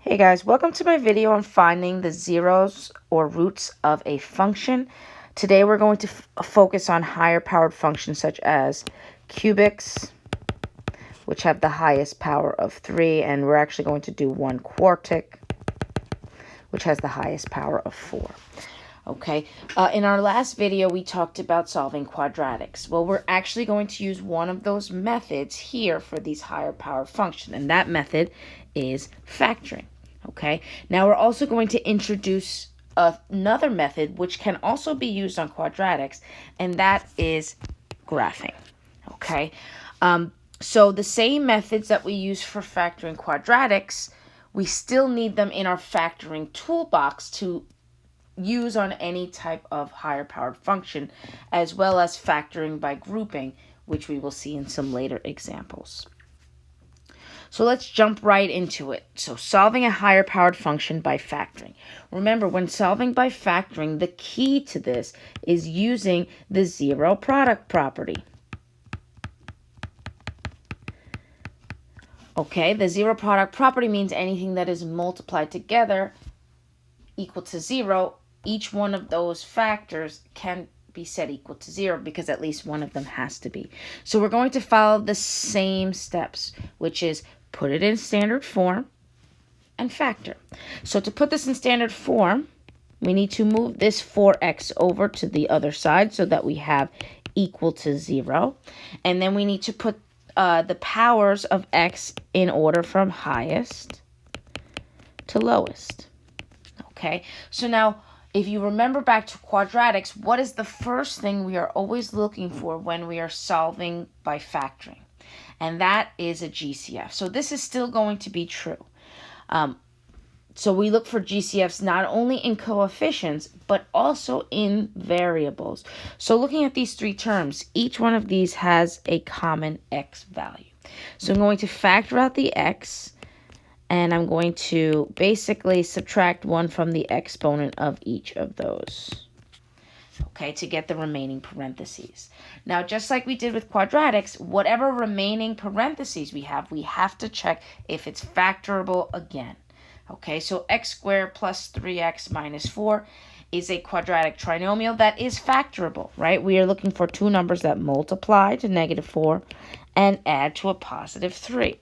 Hey guys, welcome to my video on finding the zeros or roots of a function. Today we're going to focus on higher powered functions such as cubics, which have the highest power of 3, and we're actually going to do one quartic, which has the highest power of 4. Okay, in our last video we talked about solving quadratics. Well, we're actually going to use one of those methods here for these higher powered functions, and that is factoring. Okay, now we're also going to introduce another method which can also be used on quadratics, and that is graphing. Okay, so the same methods that we use for factoring quadratics, we still need them in our factoring toolbox to use on any type of higher powered function, as well as factoring by grouping, which we will see in some later examples. So let's jump right into it. So solving a higher powered function by factoring. Remember, when solving by factoring, the key to this is using the zero product property. Okay, the zero product property means anything that is multiplied together equal to 0. Each one of those factors can be set equal to 0 because at least one of them has to be. So we're going to follow the same steps, which is put it in standard form and factor. So to put this in standard form, we need to move this 4x over to the other side so that we have equal to 0. And then we need to put the powers of x in order from highest to lowest. Okay, so now if you remember back to quadratics, what is the first thing we are always looking for when we are solving by factoring? And that is a GCF. So this is still going to be true. So we look for GCFs not only in coefficients, but also in variables. So looking at these three terms, each one of these has a common x value. So I'm going to factor out the x, and I'm going to basically subtract 1 from the exponent of each of those, okay, to get the remaining parentheses. Now, just like we did with quadratics, whatever remaining parentheses we have to check if it's factorable again. Okay, so x squared plus 3x minus 4 is a quadratic trinomial that is factorable, right? We are looking for two numbers that multiply to -4 and add to a positive 3.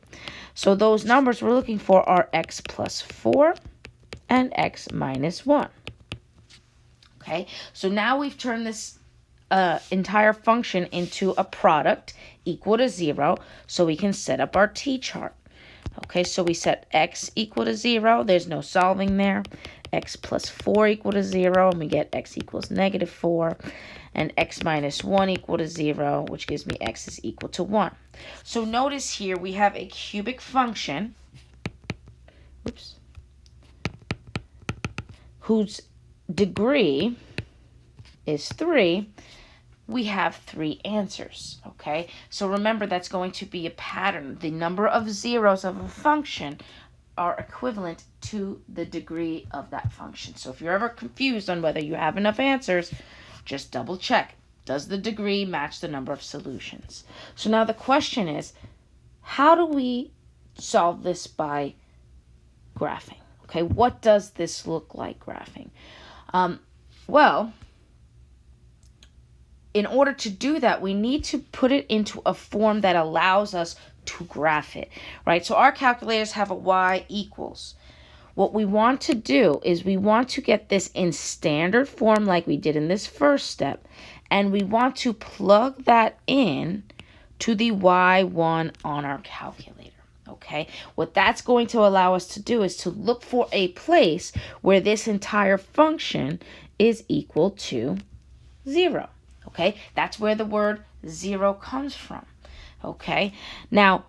So those numbers we're looking for are x plus 4 and x minus 1. Okay, so now we've turned this entire function into a product equal to 0, so we can set up our t-chart. Okay, so we set x equal to 0. There's no solving there. X plus 4 equal to 0, and we get x equals -4. And x minus 1 equal to 0, which gives me x is equal to 1. So notice here we have a cubic function whose degree is 3. We have 3 answers, okay? So remember, that's going to be a pattern. The number of zeros of a function are equivalent to the degree of that function. So if you're ever confused on whether you have enough answers, just double check. Does the degree match the number of solutions? So now the question is, how do we solve this by graphing? Okay, what does this look like graphing? Well, in order to do that, we need to put it into a form that allows us to graph it, right? So our calculators have a y equals. What we want to do is we want to get this in standard form like we did in this first step, and we want to plug that in to the y1 on our calculator, okay? What that's going to allow us to do is to look for a place where this entire function is equal to 0. Okay, that's where the word 0 comes from. Okay, now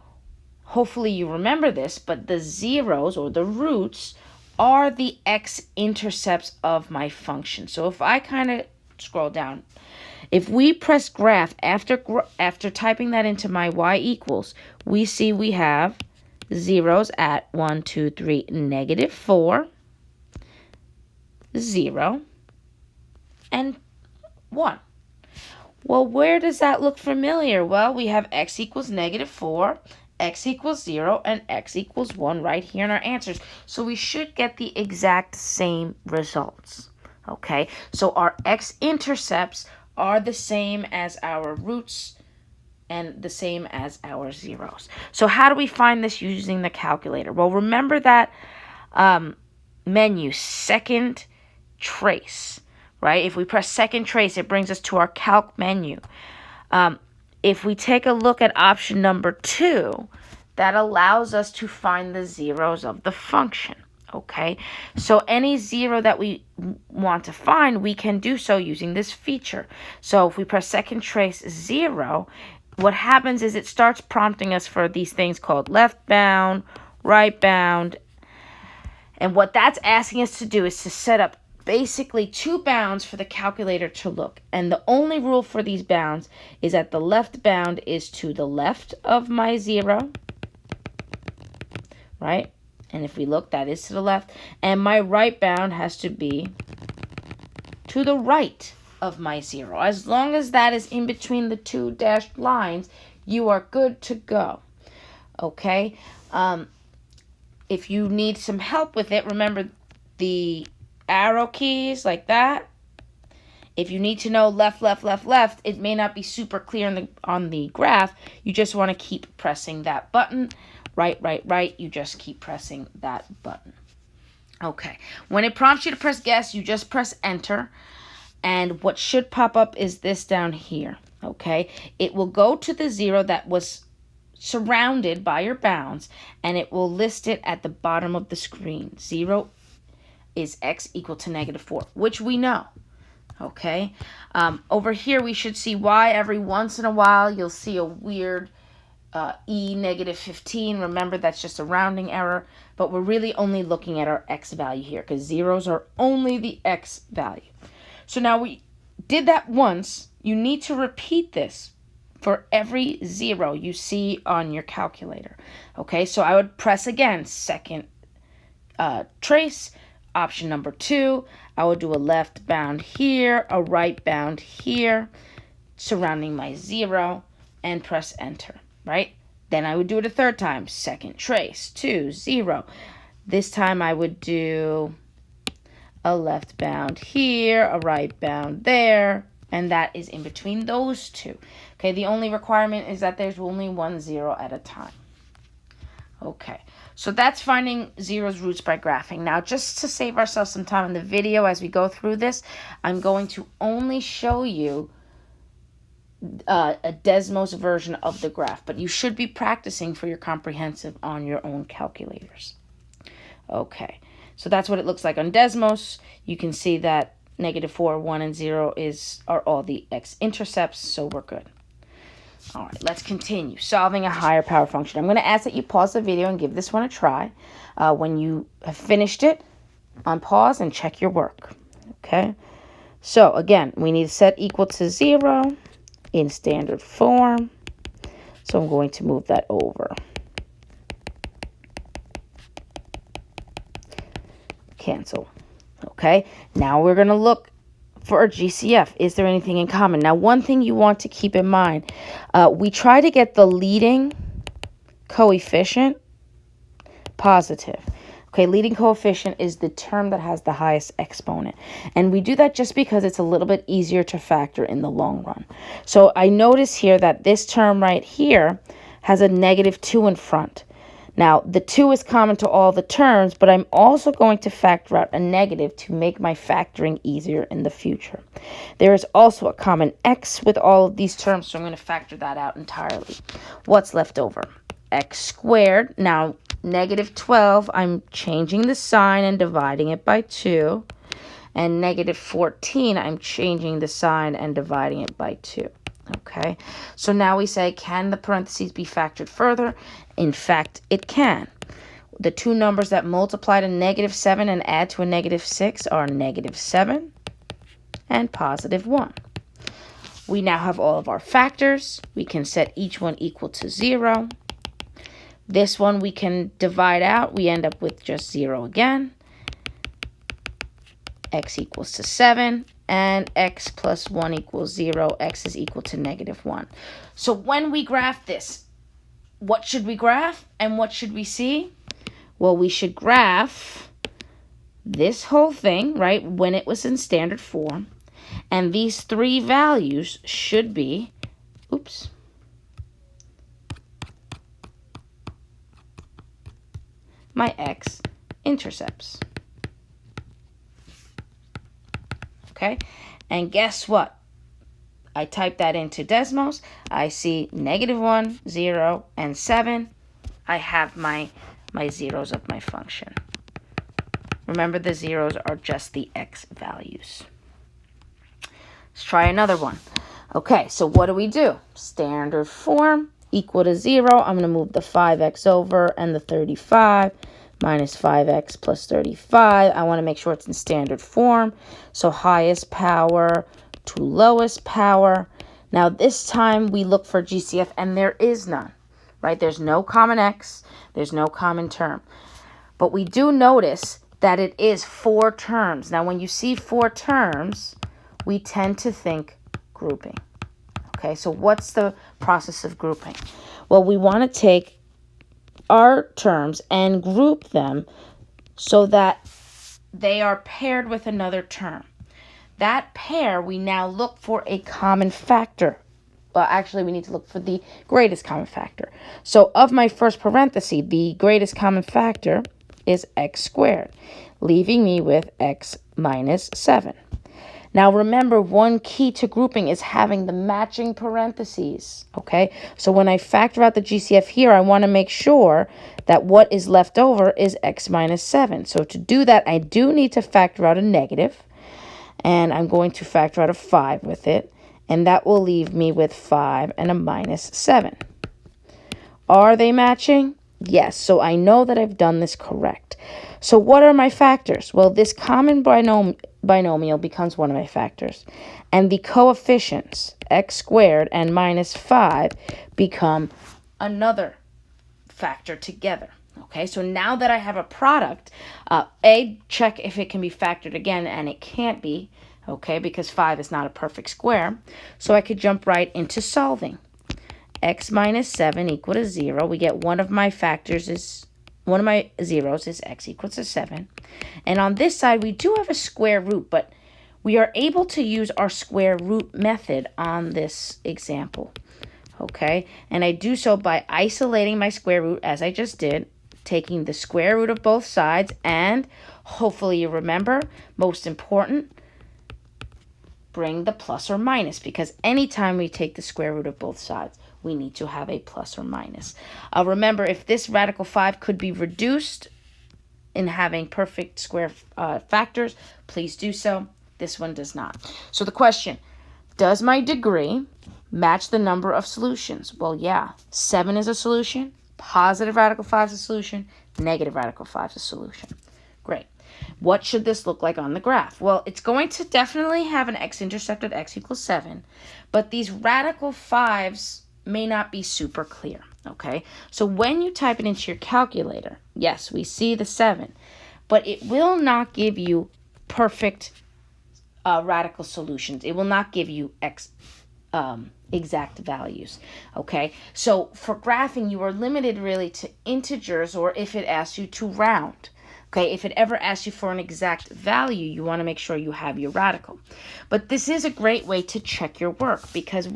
hopefully you remember this, but the zeros or the roots are the x-intercepts of my function. So if I kind of scroll down, if we press graph after typing that into my y equals, we see we have zeros at 1, 2, 3, -4, 0, and 1. Well, where does that look familiar? Well, we have x equals -4, x equals 0 and x equals 1 right here in our answers. So we should get the exact same results. Okay, so our x-intercepts are the same as our roots and the same as our zeros. So how do we find this using the calculator? Well, remember that menu, second trace, right? If we press second trace, it brings us to our calc menu. If we take a look at option number 2, that allows us to find the zeros of the function. Okay, so any zero that we want to find, we can do so using this feature. So if we press second trace 0, what happens is it starts prompting us for these things called left bound, right bound. And what that's asking us to do is to set up basically 2 bounds for the calculator to look. And the only rule for these bounds is that the left bound is to the left of my 0, right? And if we look, that is to the left. And my right bound has to be to the right of my 0. As long as that is in between the 2 dashed lines, you are good to go. Okay? If you need some help with it, remember the arrow keys like that. If you need to know left, left, left, left, it may not be super clear on the graph. You just want to keep pressing that button. Right, right, right. You just keep pressing that button. Okay. When it prompts you to press guess, you just press enter. And what should pop up is this down here. Okay. It will go to the 0 that was surrounded by your bounds, and it will list it at the bottom of the screen. 0 is x equal to -4, which we know. Okay. Over here, we should see y. Every once in a while, you'll see a weird e -15. Remember, that's just a rounding error, but we're really only looking at our x value here because zeros are only the x value. So now we did that once. You need to repeat this for every 0 you see on your calculator. Okay, so I would press again, second trace, option number 2. I would do a left bound here, a right bound here, surrounding my 0, and press enter. Right? Then I would do it a third time. Second trace, 2, 0. This time I would do a left bound here, a right bound there, and that is in between those 2. Okay, the only requirement is that there's only 1 0 at a time. Okay, so that's finding zeros roots by graphing. Now, just to save ourselves some time in the video as we go through this, I'm going to only show you a Desmos version of the graph, but you should be practicing for your comprehensive on your own calculators. Okay, so that's what it looks like on Desmos. You can see that -4, 1, and 0 are all the x-intercepts, so we're good. All right, let's continue solving a higher power function. I'm going to ask that you pause the video and give this one a try. When you have finished it, unpause and check your work. Okay, so again, we need to set equal to 0 in standard form. So I'm going to move that over. Cancel. Okay, now we're going to look for a GCF. Is there anything in common? Now, one thing you want to keep in mind, we try to get the leading coefficient positive. Okay, leading coefficient is the term that has the highest exponent. And we do that just because it's a little bit easier to factor in the long run. So I notice here that this term right here has a -2 in front. Now, the 2 is common to all the terms, but I'm also going to factor out a negative to make my factoring easier in the future. There is also a common x with all of these terms, so I'm going to factor that out entirely. What's left over? X squared. Now, -12, I'm changing the sign and dividing it by 2. And -14, I'm changing the sign and dividing it by 2. Okay, so now we say, can the parentheses be factored further? In fact, it can. The two numbers that multiply to -7 and add to a -6 are -7 and +1. We now have all of our factors. We can set each one equal to 0. This one we can divide out. We end up with just 0 again. X equals to 7. And x plus 1 equals 0. X is equal to -1. So when we graph this, what should we graph and what should we see? Well, we should graph this whole thing, right, when it was in standard form. And these three values should be, my x-intercepts. Okay, and guess what? I type that into Desmos. I see -1, 0, and 7. I have my zeros of my function. Remember, the zeros are just the x values. Let's try another one. Okay, so what do? Standard form equal to 0. I'm going to move the 5x over and the 35 minus 5x plus 35. I want to make sure it's in standard form. So highest power to lowest power. Now this time we look for GCF and there is none, right? There's no common x. There's no common term. But we do notice that it is 4 terms. Now when you see 4 terms, we tend to think grouping. Okay, so what's the process of grouping? Well, we want to take our terms and group them so that they are paired with another term. That pair, we now look for a common factor. Well, actually, we need to look for the greatest common factor. So of my first parenthesis, the greatest common factor is x squared, leaving me with x minus 7. Now remember, one key to grouping is having the matching parentheses, okay? So when I factor out the GCF here, I want to make sure that what is left over is x minus 7. So to do that, I do need to factor out a negative, and I'm going to factor out a 5 with it, and that will leave me with 5 and a minus 7. Are they matching? Yes, so I know that I've done this correct. So what are my factors? Well, this common binomial becomes one of my factors. And the coefficients, x squared and minus 5, become another factor together. Okay, so now that I have a product, check if it can be factored again, and it can't be, okay, because 5 is not a perfect square. So I could jump right into solving. X minus 7 equal to 0. We get one of my zeros is x equals to 7. And on this side, we do have a square root, but we are able to use our square root method on this example. Okay, and I do so by isolating my square root, as I just did, taking the square root of both sides, and hopefully you remember, most important, bring the plus or minus, because anytime we take the square root of both sides, we need to have a plus or minus. Remember, if this radical 5 could be reduced in having perfect square factors, please do so. This one does not. So the question, does my degree match the number of solutions? Well, yeah. 7 is a solution. Positive radical 5 is a solution. Negative radical 5 is a solution. Great. What should this look like on the graph? Well, it's going to definitely have an x-intercept of x equals 7, but these radical 5s may not be super clear, okay? So when you type it into your calculator, yes, we see the 7, but it will not give you perfect radical solutions. It will not give you exact values, okay? So for graphing, you are limited really to integers, or if it asks you to round. Okay, if it ever asks you for an exact value, you want to make sure you have your radical. But this is a great way to check your work, because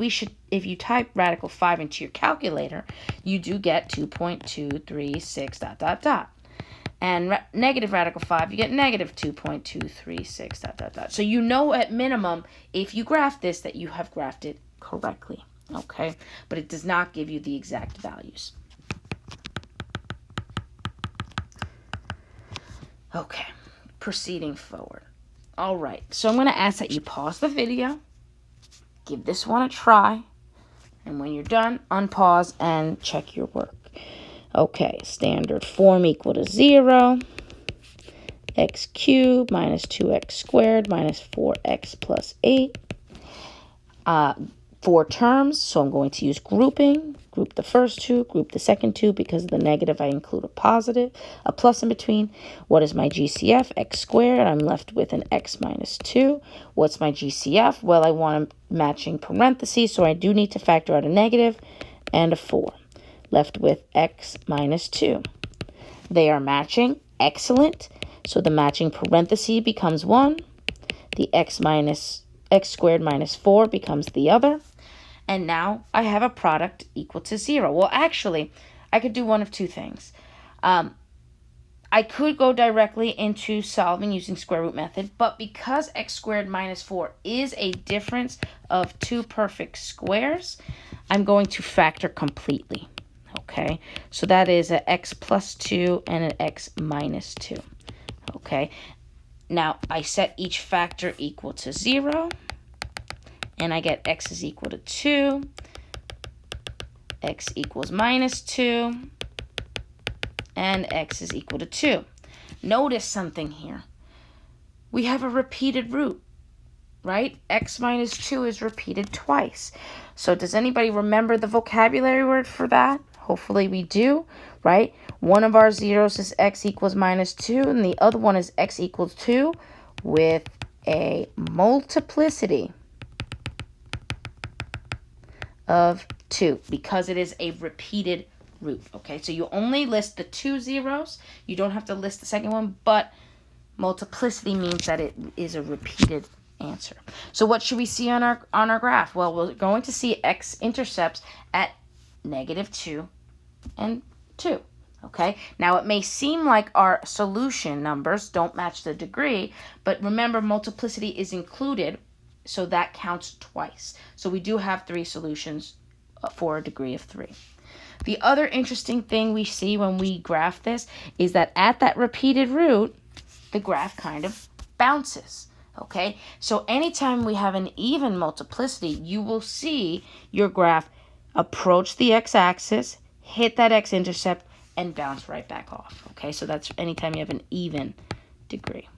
if you type radical 5 into your calculator, you do get 2.236 ... And negative radical 5, you get negative 2.236 ... So you know at minimum, if you graph this, that you have graphed it correctly, okay? But it does not give you the exact values. Okay, proceeding forward. All right, so I'm going to ask that you pause the video, give this one a try, and when you're done, unpause and check your work. Okay, standard form equal to 0, x cubed minus 2x squared minus 4x plus 8. 4 terms, so I'm going to use grouping. Group the first 2, group the second 2. Because of the negative, I include a positive, a plus in between. What is my GCF? X squared. I'm left with an x minus 2. What's my GCF? Well, I want a matching parentheses, so I do need to factor out a negative and a 4. left with x minus 2. They are matching. Excellent. So the matching parenthesis becomes 1. The x squared minus 4 becomes the other. And now I have a product equal to 0. Well, actually, I could do one of two things. I could go directly into solving using square root method, but because x squared minus 4 is a difference of two perfect squares, I'm going to factor completely. Okay, so that is an x plus 2 and an x minus 2. Okay, now I set each factor equal to 0, and I get x is equal to 2, x equals minus 2, and x is equal to 2. Notice something here. We have a repeated root, right? X minus 2 is repeated twice. So does anybody remember the vocabulary word for that? Hopefully we do, right? One of our zeros is x equals minus 2, and the other one is x equals 2 with a multiplicity of 2 because it is a repeated root. Okay, so you only list the two zeros. You don't have to list the second one, but multiplicity means that it is a repeated answer. So what should we see on our graph? Well, we're going to see x-intercepts at -2 and 2. Okay, now it may seem like our solution numbers don't match the degree, but remember multiplicity is included, so that counts twice. So we do have 3 solutions for a degree of 3. The other interesting thing we see when we graph this is that at that repeated root, the graph kind of bounces. Okay, so anytime we have an even multiplicity, you will see your graph approach the x-axis, hit that x-intercept, and bounce right back off. Okay, so that's anytime you have an even degree.